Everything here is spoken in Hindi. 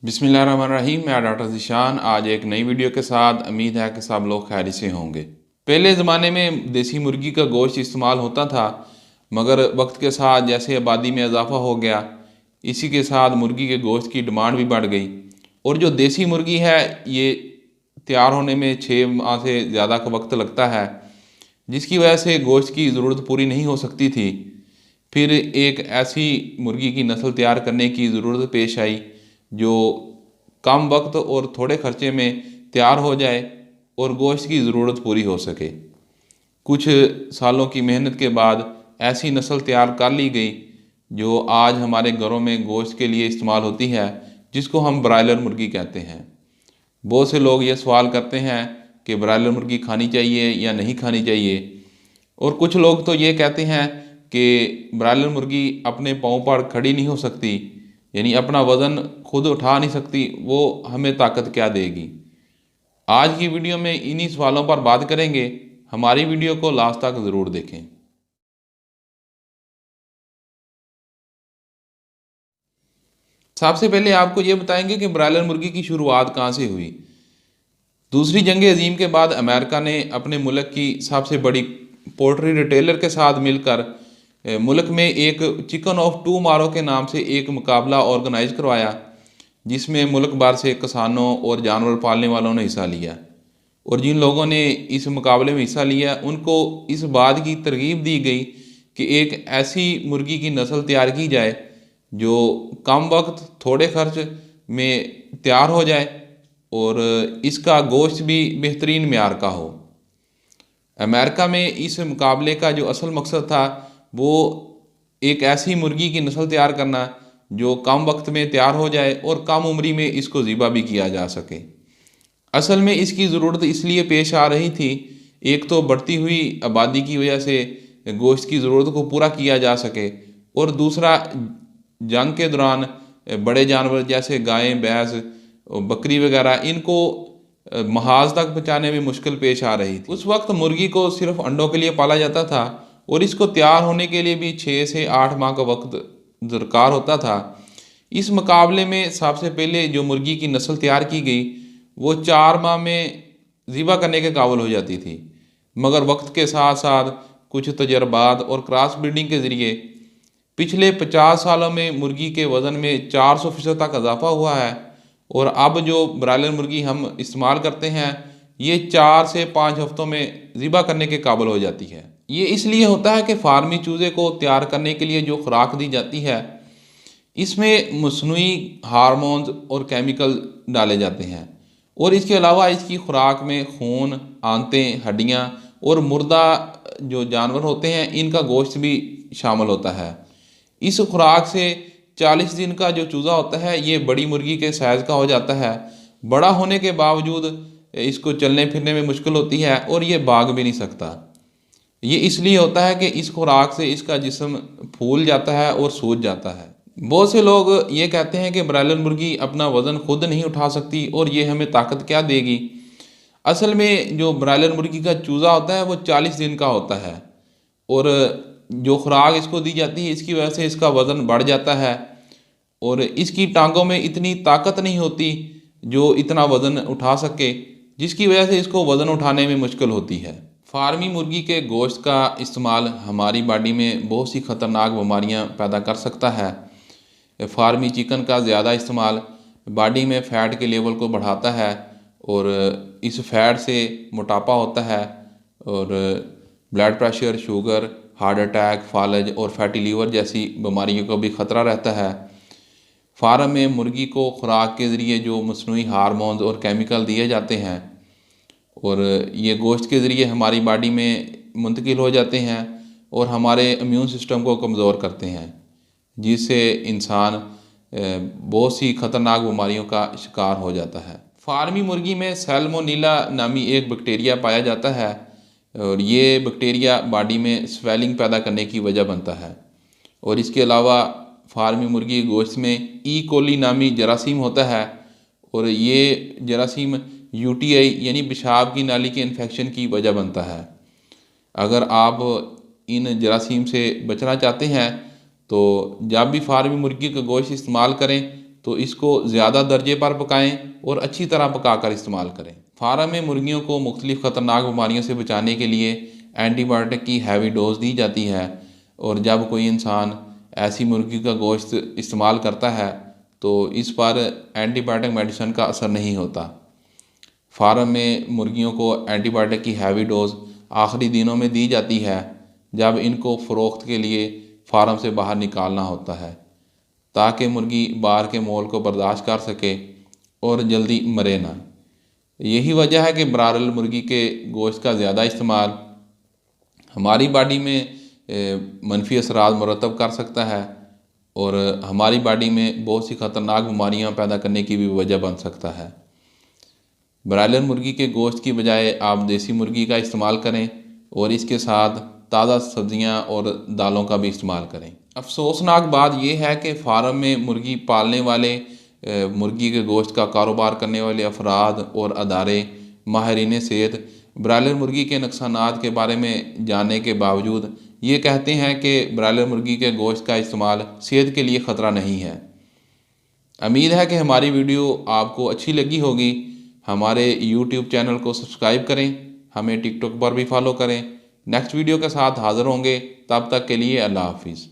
बिस्मिल्लाहिर्रहमानिर्रहीम। मैं डॉक्टर ज़ीशान आज एक नई वीडियो के साथ। उम्मीद है कि सब लोग खैरियत से होंगे। पहले ज़माने में देसी मुर्गी का गोश्त इस्तेमाल होता था, मगर वक्त के साथ जैसे आबादी में इजाफ़ा हो गया, इसी के साथ मुर्गी के गोश्त की डिमांड भी बढ़ गई। और जो देसी मुर्गी है, ये तैयार होने में 6 माह से ज़्यादा का वक्त लगता है, जिसकी वजह से गोश्त की ज़रूरत पूरी नहीं हो सकती थी। फिर एक ऐसी मुर्गी की नस्ल तैयार करने की ज़रूरत पेश आई जो कम वक्त और थोड़े खर्चे में तैयार हो जाए और गोश्त की ज़रूरत पूरी हो सके। कुछ सालों की मेहनत के बाद ऐसी नस्ल तैयार कर ली गई जो आज हमारे घरों में गोश्त के लिए इस्तेमाल होती है, जिसको हम ब्रायलर मुर्गी कहते हैं। बहुत से लोग ये सवाल करते हैं कि ब्रायलर मुर्गी खानी चाहिए या नहीं खानी चाहिए, और कुछ लोग तो ये कहते हैं कि ब्रायलर मुर्गी अपने पाँव पर खड़ी नहीं हो सकती, यानी अपना वज़न खुद उठा नहीं सकती, वो हमें ताकत क्या देगी। आज की वीडियो में इन्हीं सवालों पर बात करेंगे। हमारी वीडियो को लास्ट तक ज़रूर देखें। सबसे पहले आपको ये बताएंगे कि ब्रायलर मुर्गी की शुरुआत कहाँ से हुई। दूसरी जंग अजीम के बाद अमेरिका ने अपने मुल्क की सबसे बड़ी पोल्ट्री रिटेलर के साथ मिलकर मुल्क में एक चिकन ऑफ टूमारो के नाम से एक मुकाबला ऑर्गेनाइज करवाया, जिसमें मुल्क भर से किसानों और जानवर पालने वालों ने हिस्सा लिया। और जिन लोगों ने इस मुकाबले में हिस्सा लिया, उनको इस बात की तरगीब दी गई कि एक ऐसी मुर्गी की नस्ल तैयार की जाए जो कम वक्त थोड़े खर्च में तैयार हो जाए और इसका गोश्त भी बेहतरीन म्यार का हो। अमेरिका में इस मुकाबले का जो असल मकसद था, वो एक ऐसी मुर्गी की नस्ल तैयार करना जो कम वक्त में तैयार हो जाए और कम उम्री में इसको ज़िबा भी किया जा सके। असल में इसकी ज़रूरत इसलिए पेश आ रही थी, एक तो बढ़ती हुई आबादी की वजह से गोश्त की ज़रूरत को पूरा किया जा सके, और दूसरा जंग के दौरान बड़े जानवर जैसे गाय, भैंस, बकरी वगैरह, इनको महाज तक पहुँचाने में मुश्किल पेश आ रही थी। उस वक्त मुर्गी को सिर्फ अंडों के लिए पाला जाता था और इसको तैयार होने के लिए भी 6 से 8 माह का वक्त दरकार होता था। इस मुकाबले में सबसे पहले जो मुर्गी की नस्ल तैयार की गई, वो 4 माह में ज़िबा करने के काबिल हो जाती थी। मगर वक्त के साथ साथ कुछ तजर्बात और क्रॉस ब्रीडिंग के ज़रिए पिछले 50 सालों में मुर्गी के वज़न में 400% तक इजाफा हुआ है, और अब जो ब्रायलर मुर्गी हम इस्तेमाल करते हैं, ये 4 से 5 हफ्तों में ज़िबा करने के काबिल हो जाती है। ये इसलिए होता है कि फार्मी चूज़े को तैयार करने के लिए जो खुराक दी जाती है, इसमें मसनूई हार्मोन्स और केमिकल डाले जाते हैं, और इसके अलावा इसकी खुराक में खून, आंतें, हड्डियाँ और मुर्दा जो जानवर होते हैं, इनका गोश्त भी शामिल होता है। इस खुराक से 40 दिन का जो चूज़ा होता है, ये बड़ी मुर्गी के साइज़ का हो जाता है। बड़ा होने के बावजूद इसको चलने फिरने में मुश्किल होती है और ये भाग भी नहीं सकता। ये इसलिए होता है कि इस खुराक से इसका जिस्म फूल जाता है और सूज जाता है। बहुत से लोग ये कहते हैं कि ब्रायलर मुर्गी अपना वज़न खुद नहीं उठा सकती और ये हमें ताकत क्या देगी। असल में जो ब्रायलर मुर्गी का चूज़ा होता है, वो 40 दिन का होता है, और जो खुराक इसको दी जाती है, इसकी वजह से इसका वज़न बढ़ जाता है, और इसकी टांगों में इतनी ताकत नहीं होती जो इतना वज़न उठा सके, जिसकी वजह से इसको वज़न उठाने में मुश्किल होती है। फार्मी मुर्गी के गोश्त का इस्तेमाल हमारी बॉडी में बहुत सी ख़तरनाक बीमारियां पैदा कर सकता है। फार्मी चिकन का ज़्यादा इस्तेमाल बॉडी में फ़ैट के लेवल को बढ़ाता है, और इस फैट से मोटापा होता है, और blood pressure, sugar, heart attack, फालज और फैटी लीवर जैसी बीमारियों का भी ख़तरा रहता है। फार्म में मुर्गी को खुराक के ज़रिए जो मसनूई हार्मोन्स और केमिकल दिए जाते हैं, और ये गोश्त के ज़रिए हमारी बॉडी में मुंतकिल हो जाते हैं और हमारे इम्यून सिस्टम को कमज़ोर करते हैं, जिससे इंसान बहुत सी ख़तरनाक बीमारियों का शिकार हो जाता है। फार्मी मुर्गी में सैल्मोनेला नामी एक बैक्टीरिया पाया जाता है, और ये बैक्टीरिया बॉडी में स्वेलिंग पैदा करने की वजह बनता है। और इसके अलावा फार्मी मुर्गी के गोश्त में ई कोली नामी जरासीम होता है, और ये जरासीम यूटीआई यानी पेशाब की नाली के इन्फेक्शन की वजह बनता है। अगर आप इन जरासीम से बचना चाहते हैं, तो जब भी फार्मी मुर्गी का गोश्त इस्तेमाल करें तो इसको ज़्यादा दर्जे पर पकाएं और अच्छी तरह पकाकर इस्तेमाल करें। फार्म में मुर्गियों को मुख्तलिफ़ ख़तरनाक बीमारियों से बचाने के लिए एंटीबायोटिक की हैवी डोज दी जाती है, और जब कोई इंसान ऐसी मुर्गी का गोश्त इस्तेमाल करता है तो इस पर एंटीबायोटिक मेडिसिन का असर नहीं होता। फार्म में मुर्गियों को एंटीबायोटिक की हैवी डोज आखिरी दिनों में दी जाती है जब इनको फ़रोख्त के लिए फार्म से बाहर निकालना होता है, ताकि मुर्गी बाहर के माहौल को बर्दाश्त कर सके और जल्दी मरे ना। यही वजह है कि ब्रायलर मुर्गी के गोश्त का ज़्यादा इस्तेमाल हमारी बॉडी में मनफी असरात मुरतब कर सकता है और हमारी बॉडी में बहुत सी ख़तरनाक बीमारियां पैदा करने की भी वजह बन सकता है। ब्रायलर मुर्गी के गोश्त की बजाय आप देसी मुर्गी का इस्तेमाल करें और इसके साथ ताज़ा सब्जियां और दालों का भी इस्तेमाल करें। अफसोसनाक बात यह है कि फार्म में मुर्गी पालने वाले, मुर्गी के गोश्त का कारोबार करने वाले अफराद और अदारे माहिरीन सेहत ब्रायलर मुर्गी के नुकसानात के बारे में जानने के बावजूद ये कहते हैं कि ब्रायलर मुर्गी के गोश्त का इस्तेमाल सेहत के लिए ख़तरा नहीं है। उम्मीद है कि हमारी वीडियो आपको अच्छी लगी होगी। हमारे YouTube चैनल को सब्सक्राइब करें, हमें टिकटॉक पर भी फॉलो करें। नेक्स्ट वीडियो के साथ हाज़िर होंगे, तब तक के लिए अल्लाह हाफिज़।